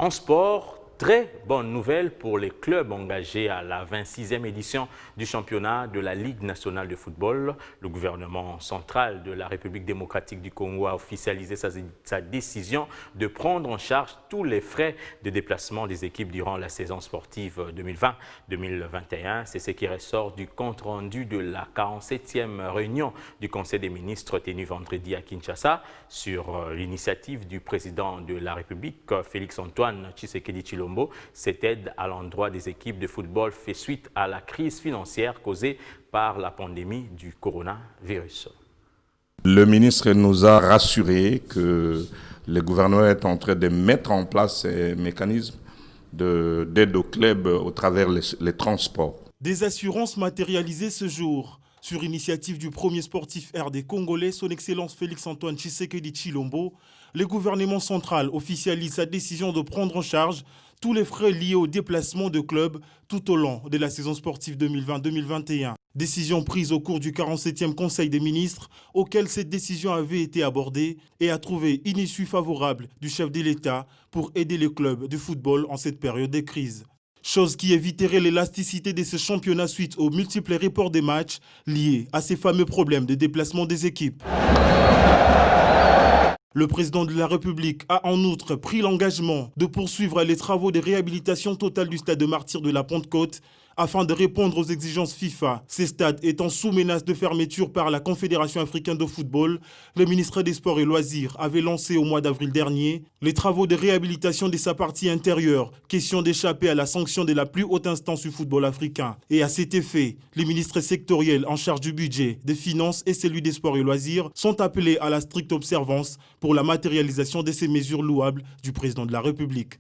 En sport, très bonne nouvelle pour les clubs engagés à la 26e édition du championnat de la Ligue nationale de football. Le gouvernement central de la République démocratique du Congo a officialisé sa décision de prendre en charge tous les frais de déplacement des équipes durant la saison sportive 2020-2021. C'est ce qui ressort du compte-rendu de la 47e réunion du Conseil des ministres tenue vendredi à Kinshasa sur l'initiative du président de la République, Félix-Antoine Tshisekedi Tshilombo. Cette aide à l'endroit des équipes de football fait suite à la crise financière causée par la pandémie du coronavirus. Le ministre nous a rassuré que le gouvernement est en train de mettre en place ces mécanismes d'aide aux clubs au travers les transports. Des assurances matérialisées ce jour. Sur initiative du premier sportif RD congolais, son Excellence Félix-Antoine Tshisekedi Tshilombo, le gouvernement central officialise sa décision de prendre en charge tous les frais liés au déplacement de clubs tout au long de la saison sportive 2020-2021. Décision prise au cours du 47e Conseil des ministres, auquel cette décision avait été abordée et a trouvé une issue favorable du chef de l'État pour aider les clubs de football en cette période de crise. Chose qui éviterait l'élasticité de ce championnat suite aux multiples reports des matchs liés à ces fameux problèmes de déplacement des équipes. Le président de la République a en outre pris l'engagement de poursuivre les travaux de réhabilitation totale du stade de Martyrs de la Pentecôte afin de répondre aux exigences FIFA. Ces stades étant sous menace de fermeture par la Confédération africaine de football, le ministre des Sports et Loisirs avait lancé au mois d'avril dernier les travaux de réhabilitation de sa partie intérieure, question d'échapper à la sanction de la plus haute instance du football africain. Et à cet effet, les ministres sectoriels en charge du budget, des finances et celui des Sports et Loisirs sont appelés à la stricte observance pour la matérialisation de ces mesures louables du président de la République.